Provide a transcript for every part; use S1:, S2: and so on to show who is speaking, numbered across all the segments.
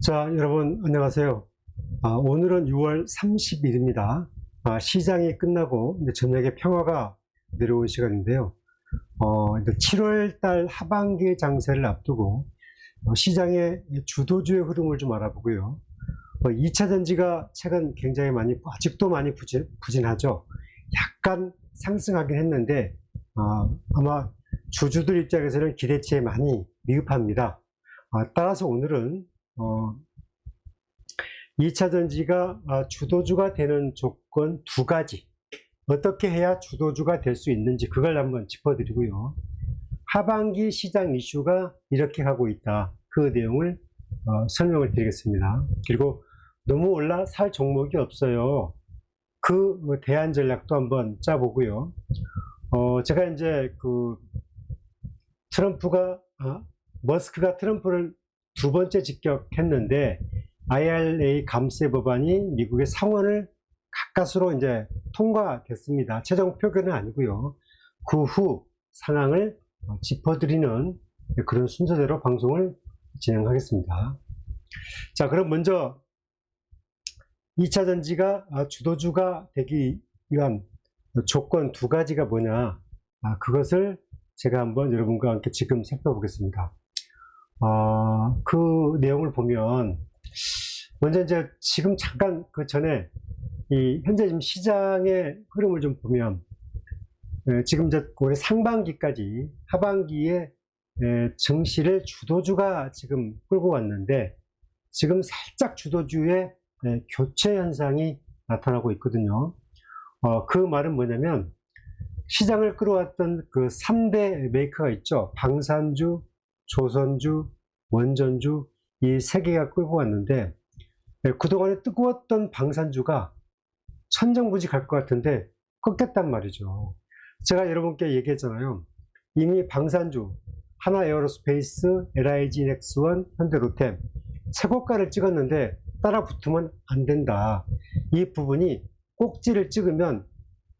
S1: 자, 여러분 안녕하세요. 오늘은 6월 30일입니다. 시장이 끝나고 이제 저녁에 평화가 내려온 시간인데요. 이제 7월 달 하반기 장세를 앞두고 시장의 주도주의 흐름을 좀 알아보고요. 2차 전지가 최근 굉장히 아직도 많이 부진하죠. 약간 상승하긴 했는데 아마 주주들 입장에서는 기대치에 많이 미흡합니다. 따라서 오늘은 2차 전지가 주도주가 되는 조건 두 가지, 어떻게 해야 주도주가 될 수 있는지 그걸 한번 짚어드리고요. 하반기 시장 이슈가 이렇게 가고 있다, 그 내용을 설명을 드리겠습니다. 그리고 너무 올라 살 종목이 없어요, 그 대안 전략도 한번 짜보고요. 제가 이제 머스크가 트럼프를 두 번째 직격했는데 IRA 감세 법안이 미국의 상원을 가까스로 이제 통과됐습니다. 최종 표결은 아니고요. 그 후 상황을 짚어드리는 그런 순서대로 방송을 진행하겠습니다. 자, 그럼 먼저 2차 전지가 주도주가 되기 위한 조건 두 가지가 뭐냐, 그것을 제가 한번 여러분과 함께 지금 살펴보겠습니다. 그 내용을 보면, 먼저 이제 지금 잠깐 그 전에 현재 지금 시장의 흐름을 좀 보면, 지금 이제 올해 상반기까지 하반기에 증시를 주도주가 지금 끌고 왔는데, 지금 살짝 주도주의 교체 현상이 나타나고 있거든요. 그 말은 뭐냐면, 시장을 끌어왔던 그 3대 메이커가 있죠. 방산주, 조선주, 원전주, 이 세 개가 끌고 왔는데, 그동안에 뜨거웠던 방산주가 천정부지 갈 것 같은데 꺾였단 말이죠. 제가 여러분께 얘기했잖아요. 이미 방산주 하나에어로스페이스, LIG 넥스원, 현대로템 최고가를 찍었는데 따라 붙으면 안 된다. 이 부분이 꼭지를 찍으면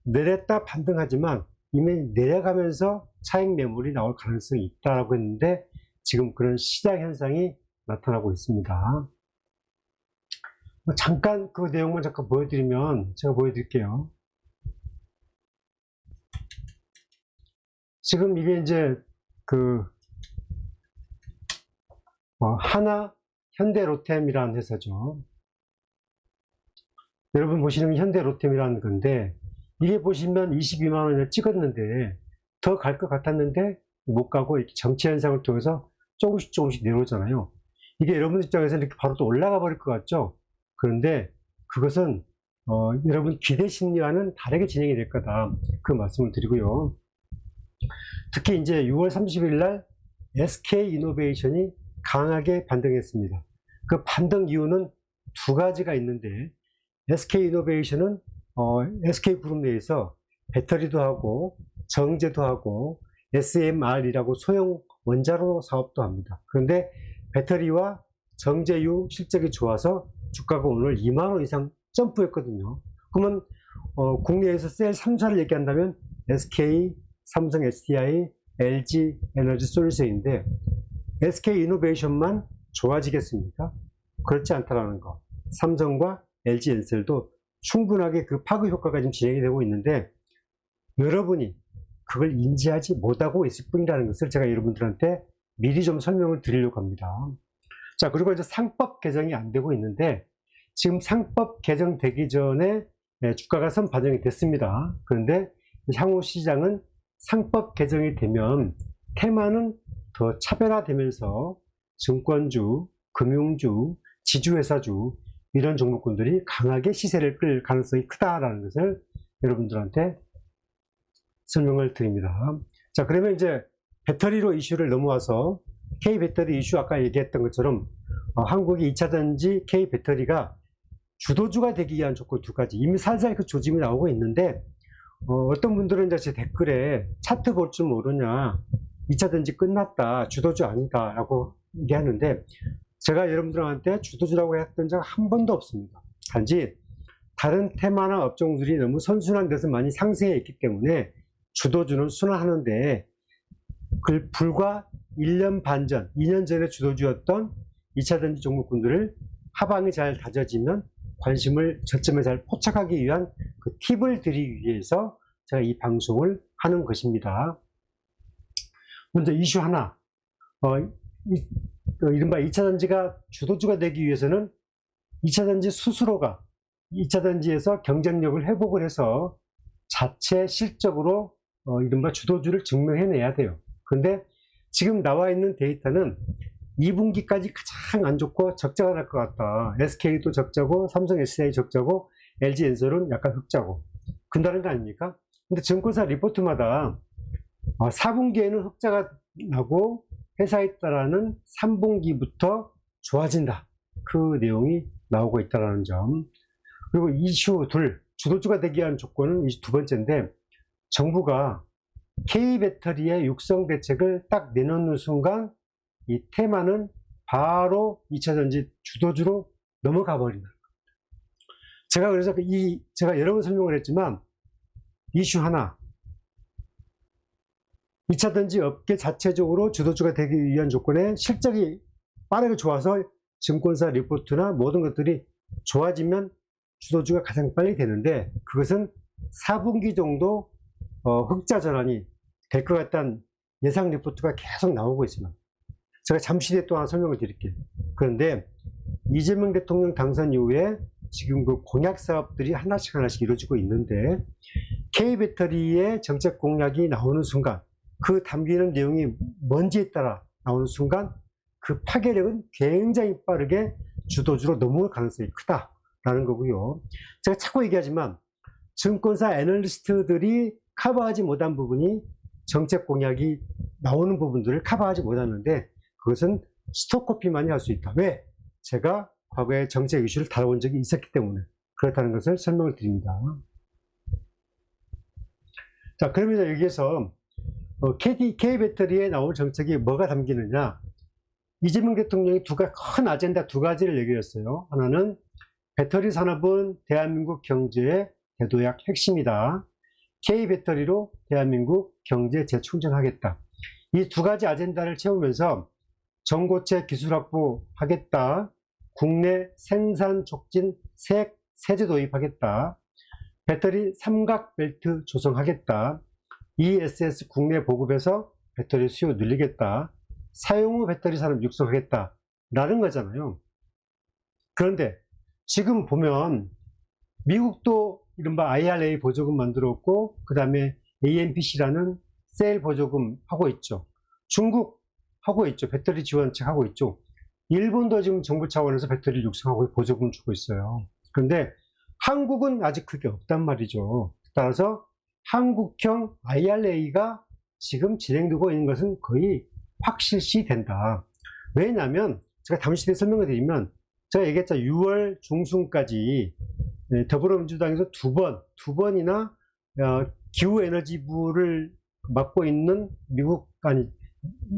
S1: 내렸다 반등하지만 이미 내려가면서 차익 매물이 나올 가능성이 있다고 했는데, 지금 그런 시장 현상이 나타나고 있습니다. 잠깐 그 내용만 잠깐 보여드리면, 제가 보여드릴게요. 지금 이게 이제 하나 현대로템이라는 회사죠. 여러분 보시는 현대로템이라는 건데, 이게 보시면 22만 원을 찍었는데 더 갈 것 같았는데 못 가고, 이렇게 정치 현상을 통해서 조금씩 내려오잖아요. 이게 여러분 입장에서는 이렇게 바로 또 올라가 버릴 것 같죠. 그런데 그것은 여러분 기대 심리와는 다르게 진행이 될 거다, 그 말씀을 드리고요. 특히 이제 6월 30일 날 SK이노베이션이 강하게 반등했습니다. 그 반등 이유는 두 가지가 있는데, SK이노베이션은 SK그룹 내에서 배터리도 하고 정제도 하고 SMR이라고 소형 원자로 사업도 합니다. 그런데 배터리와 정제유 실적이 좋아서 주가가 오늘 2만 원 이상 점프했거든요. 그러면 국내에서 셀 3사를 얘기한다면 SK, 삼성 SDI, LG 에너지 솔루션인데 SK이노베이션만 좋아지겠습니까? 그렇지 않다라는 거. 삼성과 LG 엔셀도 충분하게 그 파급 효과가 지금 진행이 되고 있는데, 여러분이 그걸 인지하지 못하고 있을 뿐이라는 것을 제가 여러분들한테 미리 좀 설명을 드리려고 합니다. 자, 그리고 이제 상법 개정이 안 되고 있는데, 지금 상법 개정되기 전에 주가가 선 반영이 됐습니다. 그런데 향후 시장은 상법 개정이 되면 테마는 더 차별화되면서 증권주, 금융주, 지주회사주 이런 종목군들이 강하게 시세를 끌 가능성이 크다라는 것을 여러분들한테 설명을 드립니다. 자, 그러면 이제 배터리로 이슈를 넘어와서 K배터리 이슈, 아까 얘기했던 것처럼 한국의 2차 전지 K배터리가 주도주가 되기 위한 조건 두 가지, 이미 살살 그 조짐이 나오고 있는데, 어떤 분들은 이제 제 댓글에 차트 볼 줄 모르냐, 2차 전지 끝났다, 주도주 아니다 라고 얘기하는데, 제가 여러분들한테 주도주라고 했던 적 한 번도 없습니다. 단지 다른 테마나 업종들이 너무 선순환 돼서 많이 상승해 있기 때문에 주도주는 순환하는데, 불과 1년 반 전, 2년 전에 주도주였던 2차전지 종목군들을 하방이 잘 다져지면 관심을 저점에 잘 포착하기 위한 그 팁을 드리기 위해서 제가 이 방송을 하는 것입니다. 먼저 이슈 하나, 이른바 2차전지가 주도주가 되기 위해서는 2차전지 스스로가 2차전지에서 경쟁력을 회복을 해서 자체 실적으로 이른바 주도주를 증명해내야 돼요. 그런데 지금 나와 있는 데이터는 2분기까지 가장 안 좋고 적자가 날 것 같다. SK도 적자고 삼성 SDI 적자고 LG엔솔은 약간 흑자고 그런다는 거 아닙니까? 근데 증권사 리포트마다 4분기에는 흑자가 나고 회사에 따라는 3분기부터 좋아진다. 그 내용이 나오고 있다는 점. 그리고 이슈 둘, 주도주가 되기 위한 조건은 두 번째인데, 정부가 K배터리의 육성 대책을 딱 내놓는 순간 이 테마는 바로 2차전지 주도주로 넘어가 버린다. 제가 그래서 제가 여러 번 설명을 했지만 이슈 하나, 2차전지 업계 자체적으로 주도주가 되기 위한 조건에 실적이 빠르게 좋아서 증권사 리포트나 모든 것들이 좋아지면 주도주가 가장 빨리 되는데, 그것은 4분기 정도 흑자 전환이 될 것 같다는 예상 리포트가 계속 나오고 있습니다. 제가 잠시 뒤에 또 하나 설명을 드릴게요. 그런데 이재명 대통령 당선 이후에 지금 그 공약 사업들이 하나씩 이루어지고 있는데, K배터리의 정책 공약이 나오는 순간, 그 담기는 내용이 뭔지에 따라 나오는 순간 그 파괴력은 굉장히 빠르게 주도주로 넘어갈 가능성이 크다라는 거고요. 제가 자꾸 얘기하지만 증권사 애널리스트들이 커버하지 못한 부분이 정책 공약이 나오는 부분들을 커버하지 못하는데, 그것은 스톡커피만이 할 수 있다. 왜? 제가 과거에 정책 이슈를 다뤄본 적이 있었기 때문에 그렇다는 것을 설명을 드립니다. 자, 그러면 여기에서 K배터리에 나올 정책이 뭐가 담기느냐? 이재명 대통령이 큰 아젠다 두 가지를 얘기했어요. 하나는 배터리 산업은 대한민국 경제의 대도약 핵심이다. K배터리로 대한민국 경제 재충전하겠다. 이 두 가지 아젠다를 채우면서 전고체 기술 확보하겠다. 국내 생산 촉진 세제 도입하겠다. 배터리 삼각벨트 조성하겠다. ESS 국내 보급에서 배터리 수요 늘리겠다. 사용 후 배터리 산업 육성하겠다. 라는 거잖아요. 그런데 지금 보면 미국도 이른바 IRA 보조금 만들었고, 그 다음에 AMPC라는 셀 보조금 하고 있죠. 중국 하고 있죠. 배터리 지원책 하고 있죠. 일본도 지금 정부 차원에서 배터리를 육성하고 보조금 주고 있어요. 그런데 한국은 아직 그게 없단 말이죠. 따라서 한국형 IRA가 지금 진행되고 있는 것은 거의 확실시 된다. 왜냐하면 제가 잠시 뒤에 설명을 드리면, 제가 얘기했죠. 6월 중순까지 더불어민주당에서 두 번이나 기후에너지부를 맡고 있는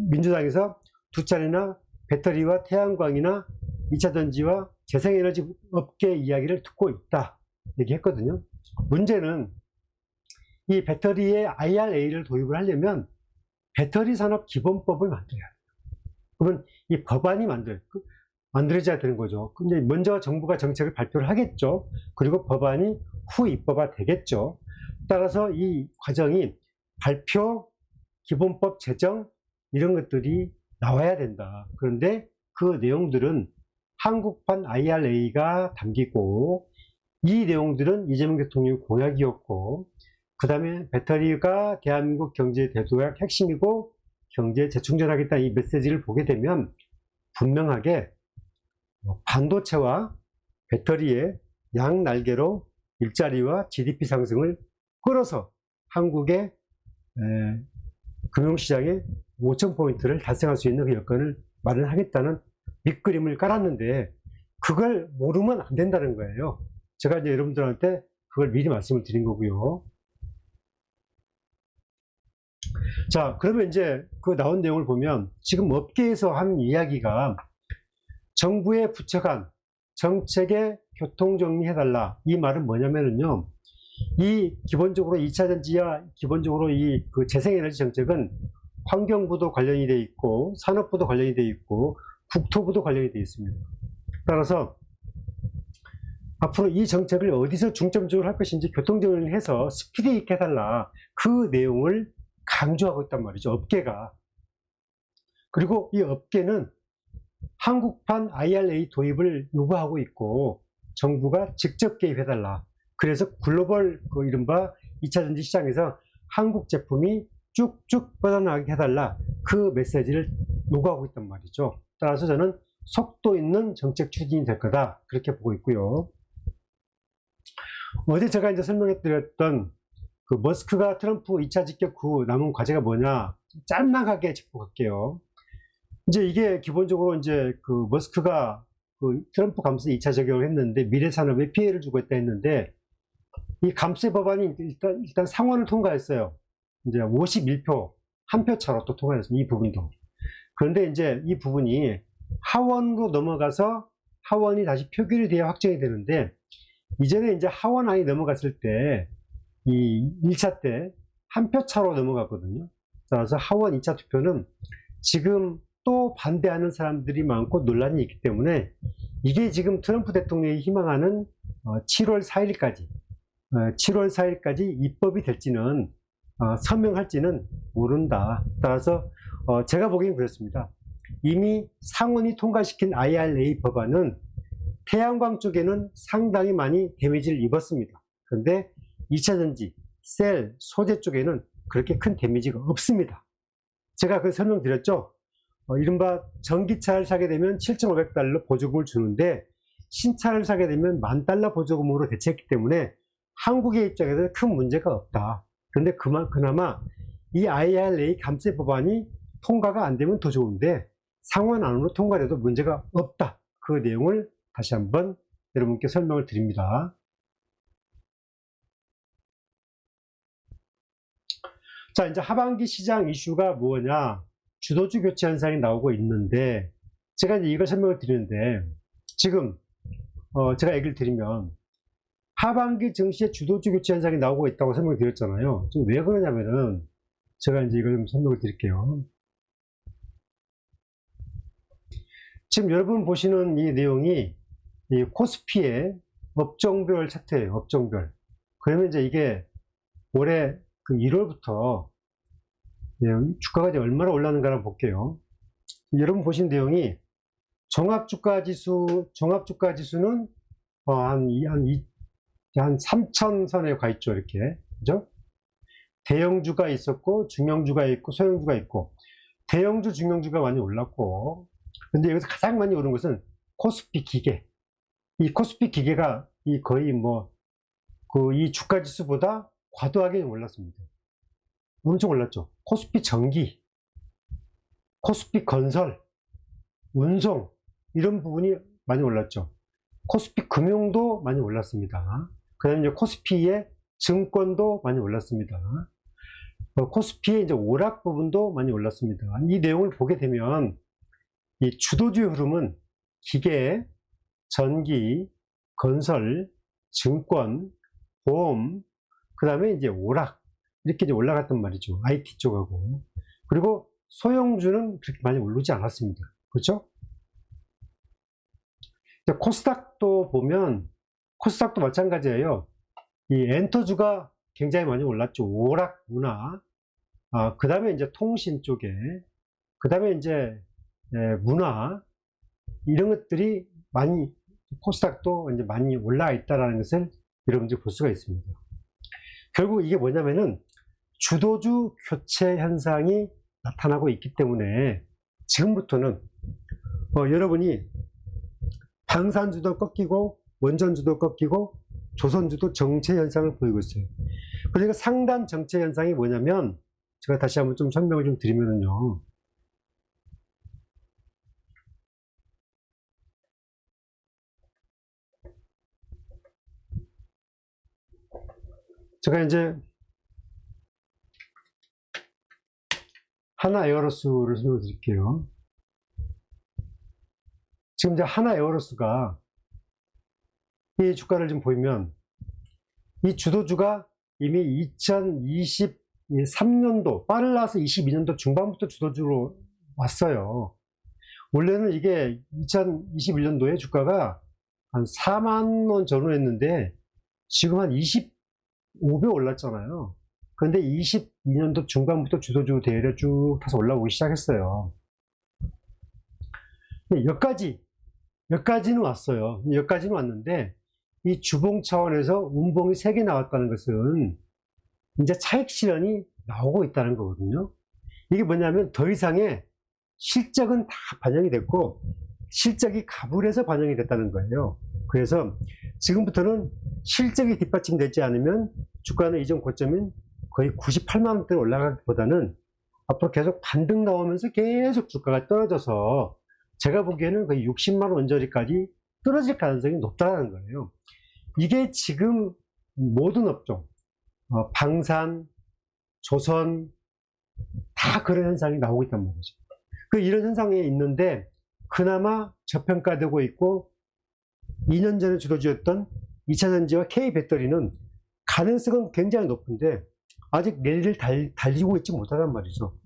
S1: 민주당에서 두 차례나 배터리와 태양광이나 2차전지와 재생에너지 업계 이야기를 듣고 있다 얘기했거든요. 문제는 이 배터리에 IRA를 도입을 하려면 배터리 산업 기본법을 만들어야 돼요. 그러면 이 법안이 만들어져야 되는 거죠. 근데 먼저 정부가 정책을 발표를 하겠죠. 그리고 법안이 후 입법화 되겠죠. 따라서 이 과정이 발표, 기본법 제정 이런 것들이 나와야 된다. 그런데 그 내용들은 한국판 IRA가 담기고, 이 내용들은 이재명 대통령의 공약이었고, 그 다음에 배터리가 대한민국 경제 대도약 핵심이고 경제 재충전하겠다 이 메시지를 보게 되면 분명하게 반도체와 배터리의 양날개로 일자리와 GDP 상승을 끌어서 한국의 금융시장에 5,000포인트를 달성할 수 있는 그 여건을 마련하겠다는 밑그림을 깔았는데, 그걸 모르면 안 된다는 거예요. 제가 이제 여러분들한테 그걸 미리 말씀을 드린 거고요. 자, 그러면 이제 그 나온 내용을 보면 지금 업계에서 하는 이야기가 정부의 부처간 정책에 교통정리해달라. 이 말은 뭐냐면요. 기본적으로 2차전지와 기본적으로 그 재생에너지 정책은 환경부도 관련이 돼 있고 산업부도 관련이 돼 있고 국토부도 관련이 되어 있습니다. 따라서 앞으로 이 정책을 어디서 중점적으로 할 것인지 교통정리를 해서 스피드 있게 해달라, 그 내용을 강조하고 있단 말이죠, 업계가. 그리고 이 업계는 한국판 IRA 도입을 요구하고 있고 정부가 직접 개입해달라. 그래서 글로벌 이른바 2차전지 시장에서 한국 제품이 쭉쭉 뻗어나가게 해달라, 그 메시지를 요구하고 있단 말이죠. 따라서 저는 속도 있는 정책 추진이 될 거다, 그렇게 보고 있고요. 어제 제가 이제 설명해 드렸던 그 머스크가 트럼프 2차 직격 후 남은 과제가 뭐냐, 짤막하게 짚어볼게요. 이제 이게 기본적으로 이제 그 머스크가 그 트럼프 감세 2차 적용을 했는데 미래 산업에 피해를 주고 있다 했는데, 이 감세 법안이 일단 상원을 통과했어요. 이제 51표, 한 표 차로 또 통과했습니다, 이 부분도. 그런데 이제 이 부분이 하원으로 넘어가서 하원이 다시 표결이 돼야 확정이 되는데, 이전에 이제 하원안이 넘어갔을 때 이 1차 때 한 표 차로 넘어갔거든요. 따라서 하원 2차 투표는 지금 또 반대하는 사람들이 많고 논란이 있기 때문에 이게 지금 트럼프 대통령이 희망하는 7월 4일까지 입법이 될지는 서명할지는 모른다. 따라서 제가 보기엔 그렇습니다. 이미 상원이 통과시킨 IRA 법안은 태양광 쪽에는 상당히 많이 데미지를 입었습니다. 그런데 2차전지, 셀, 소재 쪽에는 그렇게 큰 데미지가 없습니다. 제가 그 설명드렸죠. 이른바 전기차를 사게 되면 7,500달러 보조금을 주는데 신차를 사게 되면 $10,000 보조금으로 대체했기 때문에 한국의 입장에서 큰 문제가 없다. 그런데 그나마 이 IRA 감세 법안이 통과가 안 되면 더 좋은데 상원 안으로 통과돼도 문제가 없다. 그 내용을 다시 한번 여러분께 설명을 드립니다. 자, 이제 하반기 시장 이슈가 뭐냐, 주도주 교체 현상이 나오고 있는데, 제가 이제 이걸 설명을 드리는데, 지금 제가 얘기를 드리면 하반기 증시에 주도주 교체 현상이 나오고 있다고 설명을 드렸잖아요. 지금 왜 그러냐면은 제가 이제 이걸 좀 설명을 드릴게요. 지금 여러분 보시는 이 내용이 이 코스피의 업종별 차트예요. 업종별. 그러면 이제 이게 올해 그 1월부터 주가가 이제 얼마나 올랐는가 한번 볼게요. 여러분 보신 내용이 종합주가지수는 한 3,000선에 가 있죠. 이렇게. 그죠? 대형주가 있었고, 중형주가 있고, 소형주가 있고, 대형주, 중형주가 많이 올랐고, 근데 여기서 가장 많이 오른 것은 코스피 기계. 이 코스피 기계가 거의 이 주가 지수보다 과도하게 올랐습니다. 엄청 올랐죠. 코스피 전기, 코스피 건설, 운송, 이런 부분이 많이 올랐죠. 코스피 금융도 많이 올랐습니다. 그 다음에 코스피의 증권도 많이 올랐습니다. 코스피의 이제 오락 부분도 많이 올랐습니다. 이 내용을 보게 되면 이 주도주의 흐름은 기계, 전기, 건설, 증권, 보험, 그 다음에 이제 오락, 이렇게 이제 올라갔단 말이죠. IT 쪽하고. 그리고 소형주는 그렇게 많이 오르지 않았습니다. 그렇죠? 코스닥도 보면, 코스닥도 마찬가지예요. 이 엔터주가 굉장히 많이 올랐죠. 오락, 문화. 그 다음에 이제 통신 쪽에, 그 다음에 이제 문화, 이런 것들이 많이, 코스닥도 이제 많이 올라와 있다는 것을 여러분들이 볼 수가 있습니다. 결국 이게 뭐냐면은 주도주 교체 현상이 나타나고 있기 때문에 지금부터는 여러분이 방산주도 꺾이고 원전주도 꺾이고 조선주도 정체 현상을 보이고 있어요. 그러니까 상단 정체 현상이 뭐냐면, 제가 다시 한번 좀 설명을 좀 드리면요. 제가 이제 하나 에어로스를 설명 드릴게요. 지금 이제 하나 에어로스가 이 주가를 좀 보면 이 주도주가 이미 2023년도, 빨라서 22년도 중반부터 주도주로 왔어요. 원래는 이게 2021년도에 주가가 한 4만 원 전후했는데 지금 한 25배 올랐잖아요. 그런데 22년도 중반부터 주도주 대회를 쭉 타서 올라오기 시작했어요. 여기까지는 왔어요. 여기까지는 왔는데 이 주봉 차원에서 운봉이 3개 나왔다는 것은 이제 차익 실현이 나오고 있다는 거거든요. 이게 뭐냐면 더 이상의 실적은 다 반영이 됐고 실적이 가불해서 반영이 됐다는 거예요. 그래서 지금부터는 실적이 뒷받침되지 않으면 주가는 이전 고점인 거의 98만 원대로 올라가기보다는 앞으로 계속 반등 나오면서 계속 주가가 떨어져서 제가 보기에는 거의 60만 원 언저리까지 떨어질 가능성이 높다는 거예요. 이게 지금 모든 업종, 방산, 조선 다 그런 현상이 나오고 있단 말이죠. 이런 현상이 있는데 그나마 저평가되고 있고 2년 전에 주도주였던 2차전지와 K배터리는 가능성은 굉장히 높은데 아직 랠리를 달리고 있지 못하단 말이죠.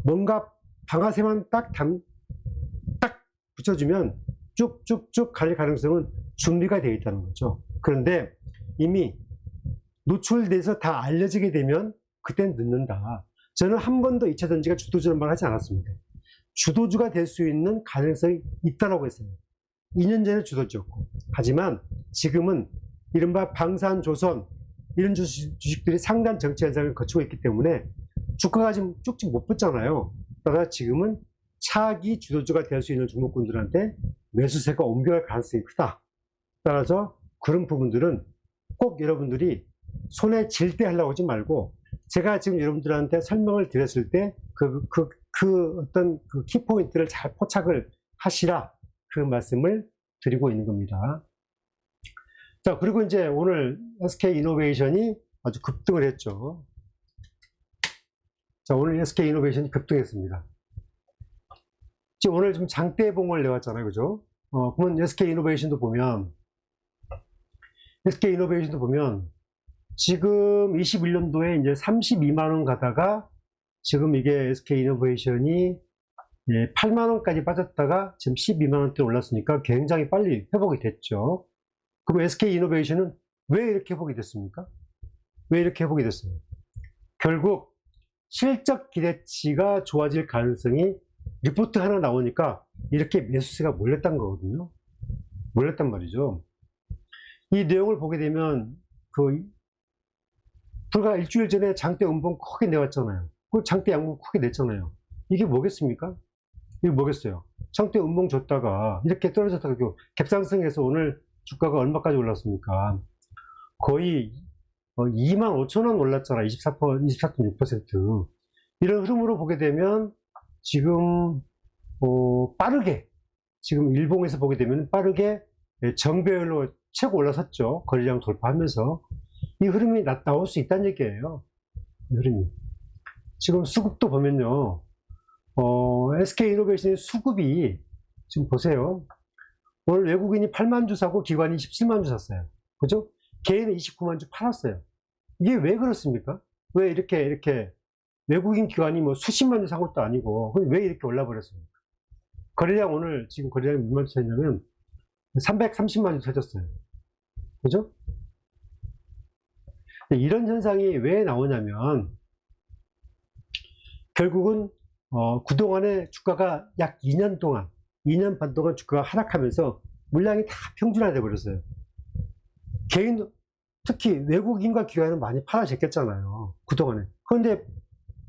S1: 뭔가 방아쇠만 딱 붙여주면 쭉쭉쭉 갈 가능성은 준비가 되어 있다는 거죠. 그런데 이미 노출돼서 다 알려지게 되면 그땐 늦는다. 저는 한 번도 2차전지가 주도주란 말 하지 않았습니다. 주도주가 될 수 있는 가능성이 있다고 했어요. 2년 전에 주도주였고. 하지만 지금은 이른바 방산, 조선 이런 주식들이 상단 정체 현상을 거치고 있기 때문에 주가가 지금 쭉쭉 못 붙잖아요. 따라서 지금은 차기 주도주가 될 수 있는 종목군들한테 매수세가 옮겨갈 가능성이 크다. 따라서 그런 부분들은 꼭 여러분들이 손에 질 때 하려고 하지 말고 제가 지금 여러분들한테 설명을 드렸을 때 어떤 키포인트를 잘 포착을 하시라 그 말씀을 드리고 있는 겁니다. 자, 그리고 이제 오늘 SK 이노베이션이 아주 급등을 했죠. 자, 오늘 SK 이노베이션이 급등했습니다. 지금 오늘 좀 장대봉을 내왔잖아요. 그죠? 그러면 SK 이노베이션도 보면 지금 21년도에 이제 32만원 가다가 지금 이게 SK 이노베이션이 8만원까지 빠졌다가 지금 12만원대 올랐으니까 굉장히 빨리 회복이 됐죠. 그럼 SK 이노베이션은 왜 이렇게 회복이 됐습니까? 왜 이렇게 회복이 됐어요? 결국 실적 기대치가 좋아질 가능성이 리포트 하나 나오니까 이렇게 매수세가 몰렸단 거거든요. 몰렸단 말이죠. 이 내용을 보게 되면 불과 일주일 전에 장대 음봉 크게 내왔잖아요. 그 장대 양봉 크게 냈잖아요. 이게 뭐겠습니까? 이게 뭐겠어요? 장대 음봉 줬다가 이렇게 떨어졌다가 갭상승해서 오늘 주가가 얼마까지 올랐습니까? 거의 25,000원 올랐잖아. 24.6%. 이런 흐름으로 보게 되면 지금 빠르게 지금 일봉에서 보게 되면 빠르게 정배열로 최고 올라섰죠. 거래량 돌파하면서 이 흐름이 나올 수 있다는 얘기예요. 이 흐름이. 지금 수급도 보면요. SK 이노베이션의 수급이 지금 보세요. 오늘 외국인이 8만 주 사고 기관이 17만 주 샀어요. 그죠? 개인은 29만 주 팔았어요. 이게 왜 그렇습니까? 왜 이렇게 외국인 기관이 뭐 수십만 주 산 것도 아니고 왜 이렇게 올라 버렸습니까? 거래량 오늘 지금 거래량이 몇만 주 샀냐면 330만 주 터졌어요. 그죠? 이런 현상이 왜 나오냐면 결국은 그동안에 주가가 약 2년 반 동안 주가가 하락하면서 물량이 다 평준화돼 버렸어요. 개인, 특히 외국인과 기관은 많이 팔아졌겠잖아요. 그동안에. 그런데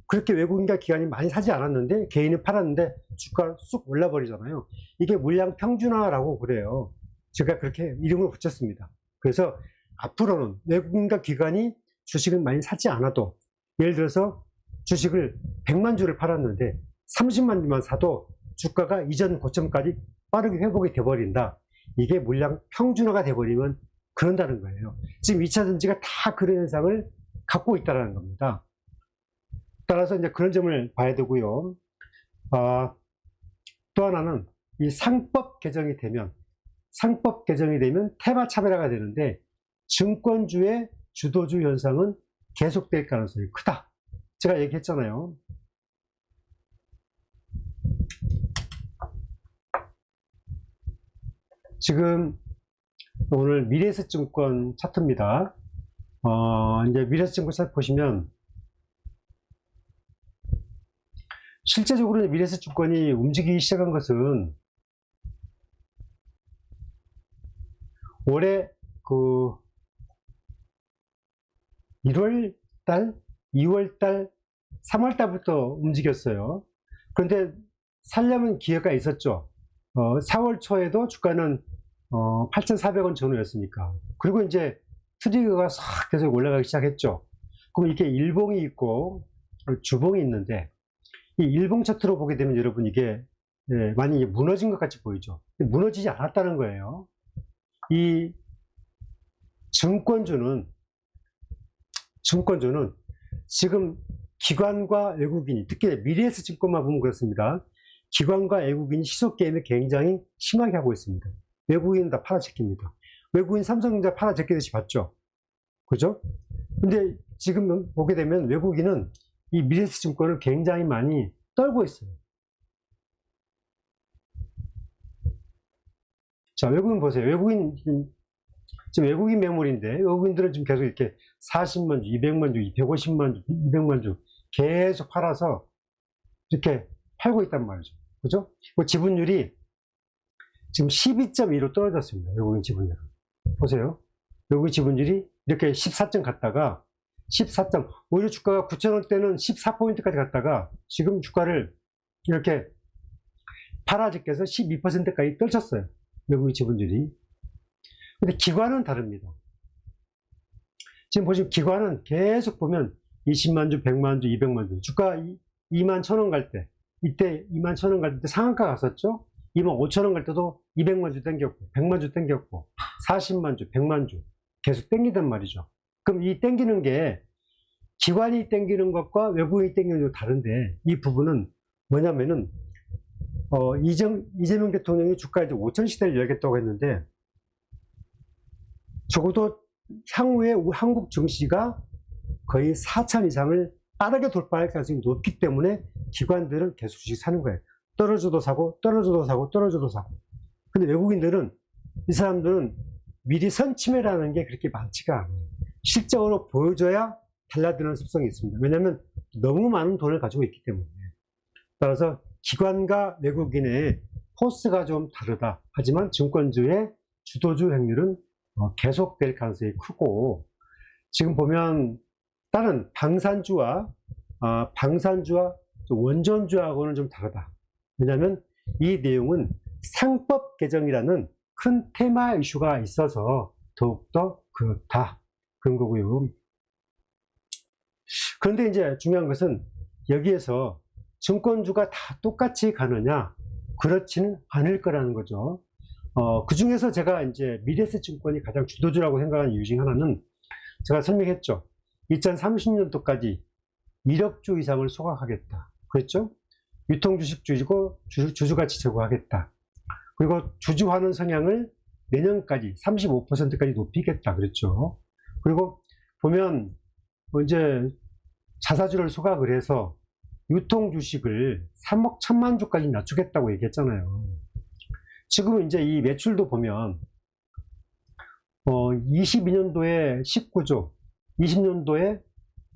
S1: 그렇게 외국인과 기관이 많이 사지 않았는데 개인이 팔았는데 주가가 쑥 올라 버리잖아요. 이게 물량 평준화라고 그래요. 제가 그렇게 이름을 붙였습니다. 그래서 앞으로는 외국인과 기관이 주식을 많이 사지 않아도 예를 들어서 주식을 100만 주를 팔았는데 30만 주만 사도 주가가 이전 고점까지 빠르게 회복이 돼버린다. 이게 물량 평준화가 돼버리면 그런다는 거예요. 지금 2차전지가 다 그런 현상을 갖고 있다는 겁니다. 따라서 이제 그런 점을 봐야 되고요. 또 하나는 이 상법 개정이 되면 테마 차별화가 되는데 증권주의 주도주 현상은 계속될 가능성이 크다. 제가 얘기했잖아요. 지금 오늘 미래에셋증권 차트입니다. 이제 미래에셋증권 차트 보시면 실제적으로 미래에셋증권이 움직이기 시작한 것은 올해 1월달, 2월달, 3월달부터 움직였어요. 그런데 살려면 기회가 있었죠. 4월 초에도 주가는 8,400원 전후였으니까. 그리고 이제 트리거가 싹 계속 올라가기 시작했죠. 그럼 이렇게 일봉이 있고 주봉이 있는데, 이 일봉 차트로 보게 되면 여러분 이게 많이 무너진 것 같이 보이죠. 무너지지 않았다는 거예요. 이 증권주는 지금 기관과 외국인이, 특히 미래에셋증권만 보면 그렇습니다. 기관과 외국인이 시속 게임을 굉장히 심하게 하고 있습니다. 외국인은 다 팔아제낍니다. 외국인 삼성전자 팔아제끼듯이 봤죠. 그죠? 근데 지금 보게 되면 외국인은 이 미래에셋증권을 굉장히 많이 떨고 있어요. 자, 외국인 보세요. 지금 외국인 매물인데, 외국인들은 지금 계속 이렇게 40만 주, 200만 주, 150만 주, 200만 주 계속 팔아서 이렇게 팔고 있단 말이죠. 그죠? 그 지분율이 지금 12.2로 떨어졌습니다. 외국인 지분율. 보세요. 외국인 지분율이 이렇게 14점 갔다가 14점, 오히려 주가가 9,000원대는 14포인트까지 갔다가 지금 주가를 이렇게 팔아제껴서 12%까지 떨쳤어요. 외국인 지분율이. 근데 기관은 다릅니다. 지금 보시면 기관은 계속 보면 20만 주, 100만 주, 200만 주. 주가 2만 1,000원 갈 때, 이때 2만 1,000원 갈 때 상한가 갔었죠? 2만 5,000원 갈 때도 200만 주 땡겼고, 100만 주 땡겼고, 40만 주, 100만 주 계속 땡기단 말이죠. 그럼 이 땡기는 게 기관이 땡기는 것과 외국인이 땡기는 게 다른데, 이 부분은 뭐냐면은, 이재명 대통령이 주가에 5천 시대를 열겠다고 했는데, 적어도 향후에 한국 증시가 거의 4천 이상을 빠르게 돌파할 가능성이 높기 때문에 기관들은 계속 주식 사는 거예요. 떨어져도 사고, 떨어져도 사고, 떨어져도 사고. 근데 외국인들은, 이 사람들은 미리 선침해라는 게 그렇게 많지가 않아요. 실적으로 보여줘야 달라드는 습성이 있습니다. 왜냐하면 너무 많은 돈을 가지고 있기 때문에. 따라서 기관과 외국인의 포스가 좀 다르다. 하지만 증권주의 주도주 행률은 계속될 가능성이 크고, 지금 보면 다른 방산주와 원전주하고는 좀 다르다. 왜냐하면 이 내용은 상법 개정이라는 큰 테마 이슈가 있어서 더욱더 그렇다. 그런 거고요. 그런데 이제 중요한 것은 여기에서 증권주가 다 똑같이 가느냐? 그렇지는 않을 거라는 거죠. 그 중에서 제가 이제 미래에셋증권이 가장 주도주라고 생각하는 이유 중 하나는 제가 설명했죠. 2030년도까지 1억 주 이상을 소각하겠다. 그랬죠? 유통주식주이고 주주가치 제고하겠다. 그리고 주주환원 성향을 내년까지 35%까지 높이겠다. 그랬죠. 그리고 보면 이제 자사주를 소각을 해서 유통주식을 3억 1천만 주까지 낮추겠다고 얘기했잖아요. 지금 이제 이 매출도 보면 22년도에 19조, 22년도에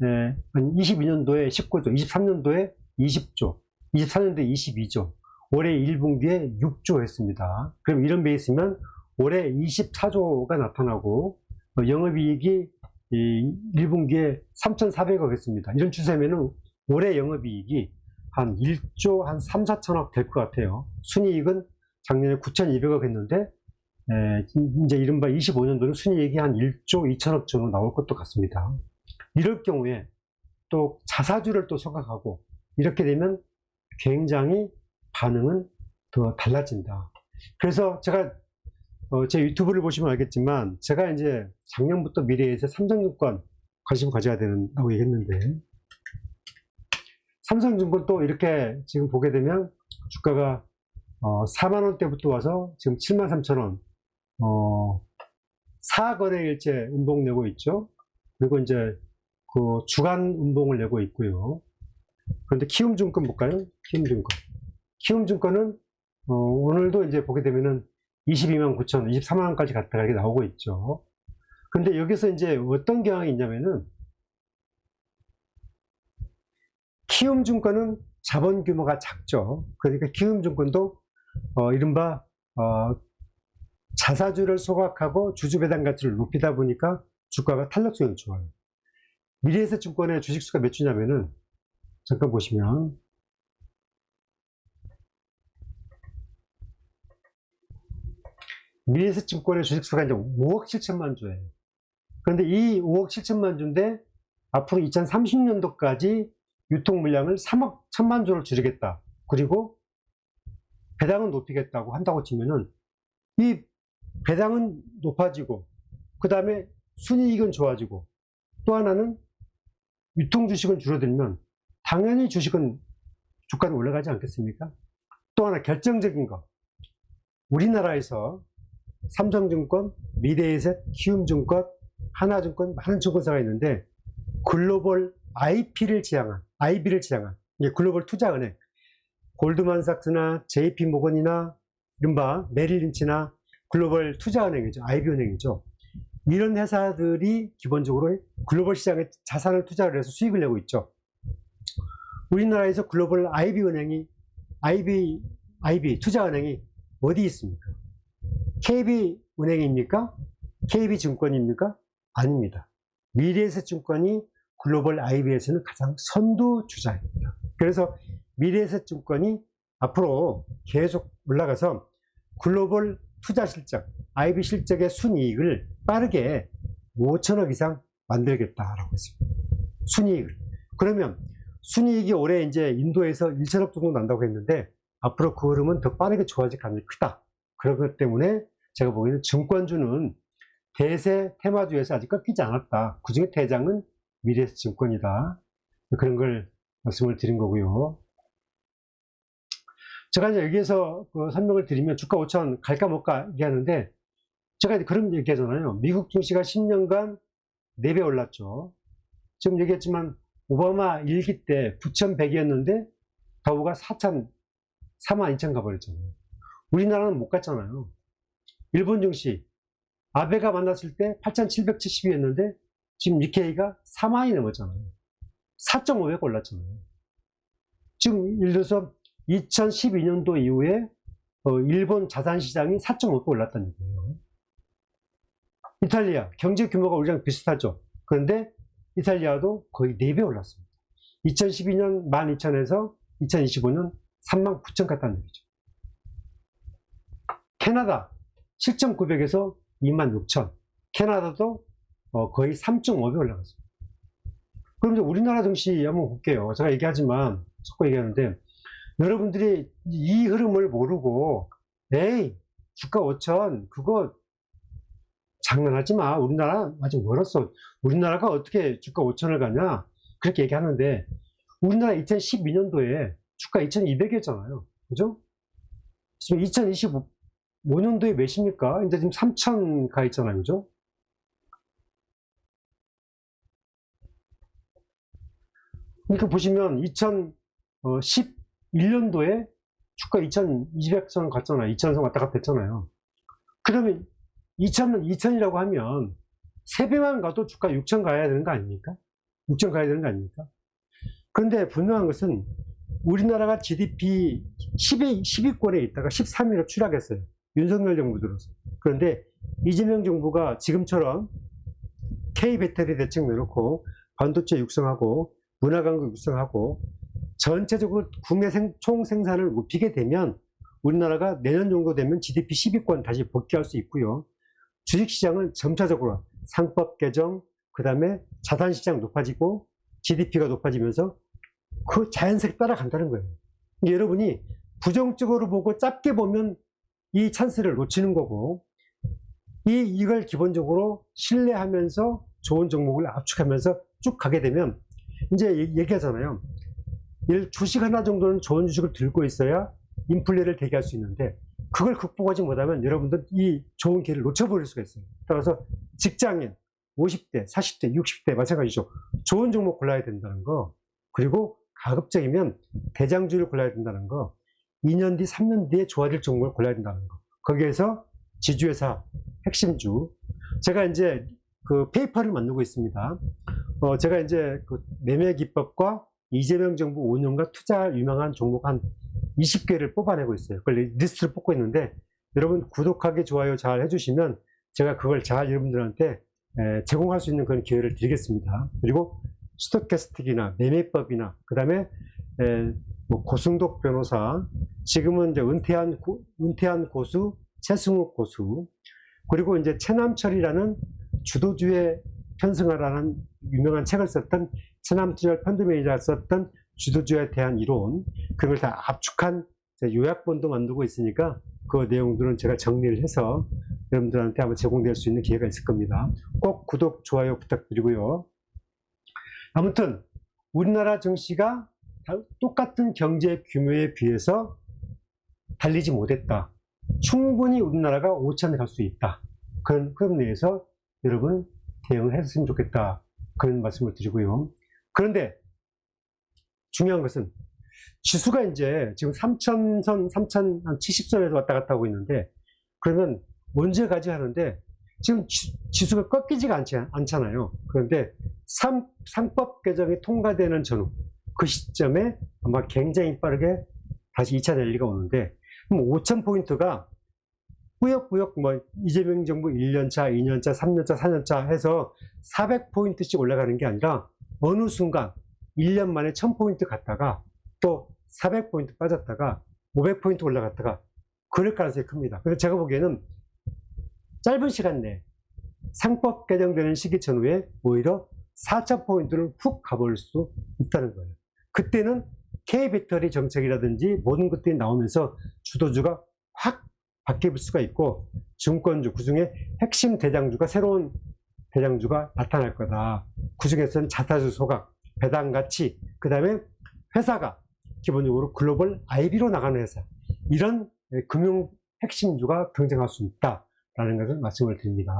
S1: 19조, 23년도에 20조, 24년도에 22조, 올해 1분기에 6조 했습니다. 그럼 이런 베이스면 올해 24조가 나타나고 영업이익이 1분기에 3,400억 했습니다. 이런 추세면은 올해 영업이익이 한 1조 한 3, 4천억 될 것 같아요. 순이익은 작년에 9,200억 했는데 이제 이른바 25년도는 순이익이 한 1조 2천억 정도 나올 것도 같습니다. 이럴 경우에 또 자사주를 또 소각하고 이렇게 되면 굉장히 반응은 더 달라진다. 그래서 제가 제 유튜브를 보시면 알겠지만 제가 이제 작년부터 미래에셋 삼성증권 관심 가져야 된다고 얘기했는데, 삼성증권 또 이렇게 지금 보게 되면 주가가 4만원대부터 와서 지금 73,000원 4거래일째 운봉 내고 있죠. 그리고 이제 그 주간 운봉을 내고 있고요. 그런데 키움증권 볼까요? 키움증권은 오늘도 이제 보게 되면은 22만 9천, 24만 원까지 갔다가 이렇게 나오고 있죠. 근데 여기서 이제 어떤 경향이 있냐면은, 키움증권은 자본 규모가 작죠. 그러니까 키움증권도 이른바 자사주를 소각하고 주주 배당 가치를 높이다 보니까 주가가 탄력성이 좋아요. 미래에셋증권의 주식수가 몇 주냐면은, 잠깐 보시면, 미래에셋증권의 주식수가 이제 5억 7천만 주예요. 그런데 이 5억 7천만 주인데 앞으로 2030년도까지 유통 물량을 3억 1천만 주를 줄이겠다. 그리고 배당은 높이겠다고 한다고 치면은 이 배당은 높아지고, 그 다음에 순이익은 좋아지고, 또 하나는 유통 주식은 줄어들면 당연히 주가는 올라가지 않겠습니까? 또 하나 결정적인 거, 우리나라에서 삼성증권, 미래에셋, 키움증권, 하나증권, 많은 증권사가 있는데 글로벌 IB를 지향한 글로벌 투자은행, 골드만삭스나 JP모건이나 이른바 메릴린치나 글로벌 투자은행이죠. IB은행이죠. 이런 회사들이 기본적으로 글로벌 시장에 자산을 투자를 해서 수익을 내고 있죠. 우리나라에서 글로벌 IB 투자은행이 어디 있습니까? KB은행입니까? KB증권입니까? 아닙니다. 미래에셋증권이 글로벌 IB에서는 가장 선두 주자입니다. 그래서 미래에셋증권이 앞으로 계속 올라가서 글로벌 투자 실적, IB 실적의 순이익을 빠르게 5천억 이상 만들겠다라고 했습니다. 순이익을. 그러면 순이익이 올해 이제 인도에서 1천억 정도 난다고 했는데 앞으로 그 흐름은 더 빠르게 좋아질 가능성이 크다. 그렇기 때문에 제가 보기에는 증권주는 대세 테마주에서 아직 꺾이지 않았다. 그 중에 대장은 미래에셋증권이다. 그런 걸 말씀을 드린 거고요. 제가 이제 여기에서 설명을 드리면 주가 5천 갈까 말까 얘기하는데, 제가 그런 얘기하잖아요. 미국 증시가 10년간 4배 올랐죠. 지금 얘기했지만 오바마 1기 때 9,100이었는데 다우가 42,000 가버렸잖아요. 우리나라는 못 갔잖아요. 일본 증시 아베가 만났을 때 8,770이었는데 지금 니케이가 4만이 넘었잖아요. 4.5배 올랐잖아요. 지금 예를 들어서 2012년도 이후에 일본 자산시장이 4.5배 올랐다는 얘기예요. 이탈리아 경제 규모가 우리랑 비슷하죠. 그런데 이탈리아도 거의 4배 올랐습니다. 2012년 12,000에서 2025년 39,000 갔다는 얘기죠. 캐나다 7,900에서 26,000. 캐나다도 거의 3.5배 올라갔습니다. 그럼 이제 우리나라 증시 한번 볼게요. 제가 얘기하지만 자꾸 얘기하는데, 여러분들이 이 흐름을 모르고 에이 주가 5천 그거 장난하지 마. 우리나라 아직 멀었어. 우리나라가 어떻게 주가 5천을 가냐. 그렇게 얘기하는데 우리나라 2012년도에 주가 2,200이었잖아요. 그죠? 지금 2025년도에 몇입니까? 이제 지금 3,000 가 있잖아요. 그죠? 그러니까 보시면 2011년도에 주가 2,200선 갔잖아요. 2,000선 왔다 갔다 했잖아요. 그러면 2,000이라고 하면 3배만 가도 주가 6,000 가야 되는 거 아닙니까? 6,000 가야 되는 거 아닙니까? 그런데 분명한 것은 우리나라가 GDP 10위권에 있다가 13위로 추락했어요. 윤석열 정부 들어서. 그런데 이재명 정부가 지금처럼 K배터리 대책 내놓고 반도체 육성하고 문화강국 육성하고 전체적으로 국내 총생산을 높이게 되면 우리나라가 내년 정도 되면 GDP 10위권 다시 복귀할 수 있고요. 주식시장은 점차적으로 상법 개정, 그 다음에 자산시장 높아지고 GDP가 높아지면서 그 자연스럽게 따라간다는 거예요. 여러분이 부정적으로 보고 짧게 보면 이 찬스를 놓치는 거고, 이걸 기본적으로 신뢰하면서 좋은 종목을 압축하면서 쭉 가게 되면 이제 얘기하잖아요. 주식 하나 정도는 좋은 주식을 들고 있어야 인플레를 대비할 수 있는데 그걸 극복하지 못하면 여러분들 이 좋은 기회를 놓쳐버릴 수가 있어요. 따라서 직장인 50대, 40대, 60대 마찬가지죠. 좋은 종목 골라야 된다는 거, 그리고 가급적이면 대장주를 골라야 된다는 거, 2년 뒤, 3년 뒤에 좋아질 종목을 골라야 된다는 거, 거기에서 지주회사 핵심주. 제가 이제 그 페이퍼를 만들고 있습니다. 제가 이제 그 매매 기법과 이재명 정부 5년간 투자 유명한 종목 한 20개를 뽑아내고 있어요. 그걸 리스트를 뽑고 있는데, 여러분 구독하기, 좋아요 잘 해주시면 제가 그걸 잘 여러분들한테 제공할 수 있는 그런 기회를 드리겠습니다. 그리고 스토캐스틱이나 매매법이나, 그 다음에 뭐 고승독 변호사, 지금은 이제 은퇴한 고수 최승욱 고수, 그리고 이제 최남철이라는 주도주의 편승하라는 유명한 책을 썼던 최남철 펀드 매니저가 썼던 주도주의에 대한 이론, 그걸 다 압축한 요약본도 만들고 있으니까 그 내용들은 제가 정리를 해서 여러분들한테 한번 제공될 수 있는 기회가 있을 겁니다. 꼭 구독, 좋아요 부탁드리고요. 아무튼 우리나라 증시가 똑같은 경제 규모에 비해서 달리지 못했다. 충분히 우리나라가 5천에 갈 수 있다. 그런 흐름 내에서 여러분 대응을 했으면 좋겠다. 그런 말씀을 드리고요. 그런데 중요한 것은 지수가 이제 지금 3,000선, 3,070선에서 왔다 갔다 하고 있는데, 그러면 언제 가지 하는데 지금 지수가 꺾이지가 않잖아요. 그런데 상법 개정이 통과되는 전후 그 시점에 아마 굉장히 빠르게 다시 2차 랠리가 오는데, 그럼 5,000포인트가 꾸역꾸역 뭐 이재명 정부 1년차, 2년차, 3년차, 4년차 해서 400포인트씩 올라가는 게 아니라 어느 순간 1년 만에 1000포인트 갔다가 또 400포인트 빠졌다가 500포인트 올라갔다가 그럴 가능성이 큽니다. 그래서 제가 보기에는 짧은 시간 내에 상법 개정되는 시기 전후에 오히려 4,000포인트를 훅 가볼 수 있다는 거예요. 그때는 K배터리 정책이라든지 모든 것들이 나오면서 주도주가 확 바뀔 수가 있고, 증권주, 그중에 핵심 대장주가, 새로운 대장주가 나타날 거다. 그중에서는 자사주 소각, 배당가치, 그 다음에 회사가 기본적으로 글로벌 IB로 나가는 회사, 이런 금융 핵심주가 등장할 수 있다라는 것을 말씀을 드립니다.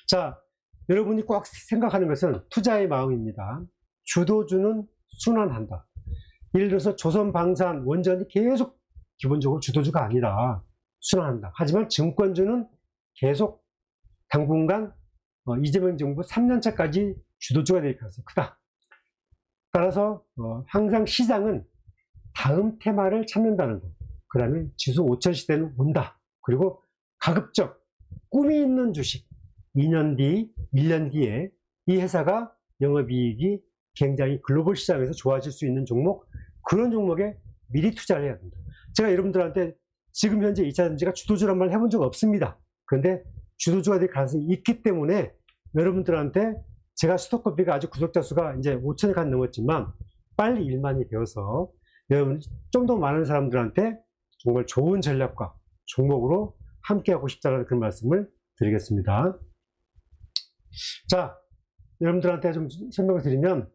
S1: 자, 여러분이 꼭 생각하는 것은 투자의 마음입니다. 주도주는 순환한다. 예를 들어서 조선방산, 원전이 계속 기본적으로 주도주가 아니라 순환한다. 하지만 증권주는 계속 당분간 이재명 정부 3년차까지 주도주가 될 가능성이 크다. 따라서 항상 시장은 다음 테마를 찾는다는 것. 그 다음에 지수 5천 시대는 온다. 그리고 가급적 꿈이 있는 주식, 2년 뒤, 1년 뒤에 이 회사가 영업이익이 굉장히 글로벌 시장에서 좋아질 수 있는 종목, 그런 종목에 미리 투자를 해야 된다. 제가 여러분들한테 지금 현재 2차전지가 주도주란 말 해본 적 없습니다. 그런데 주도주가 될 가능성이 있기 때문에 여러분들한테 제가 스톡커피가 아직 구독자 수가 이제 5천이 간 넘었지만 빨리 1만이 되어서 여러분 좀 더 많은 사람들한테 정말 좋은 전략과 종목으로 함께 하고 싶다는 그런 말씀을 드리겠습니다. 자, 여러분들한테 좀 설명을 드리면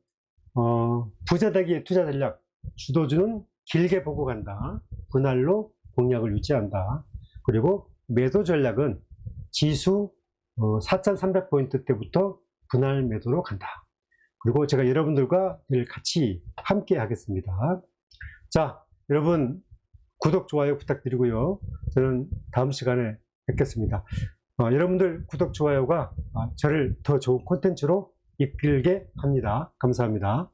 S1: 부자되기 투자 전략, 주도주는 길게 보고 간다. 분할로 공략을 유지한다. 그리고 매도 전략은 지수 4,300포인트 때부터 분할 매도로 간다. 그리고 제가 여러분들과 늘 같이 함께 하겠습니다. 자, 여러분 구독, 좋아요 부탁드리고요. 저는 다음 시간에 뵙겠습니다. 여러분들 구독, 좋아요가 저를 더 좋은 콘텐츠로 이끌게 합니다. 감사합니다.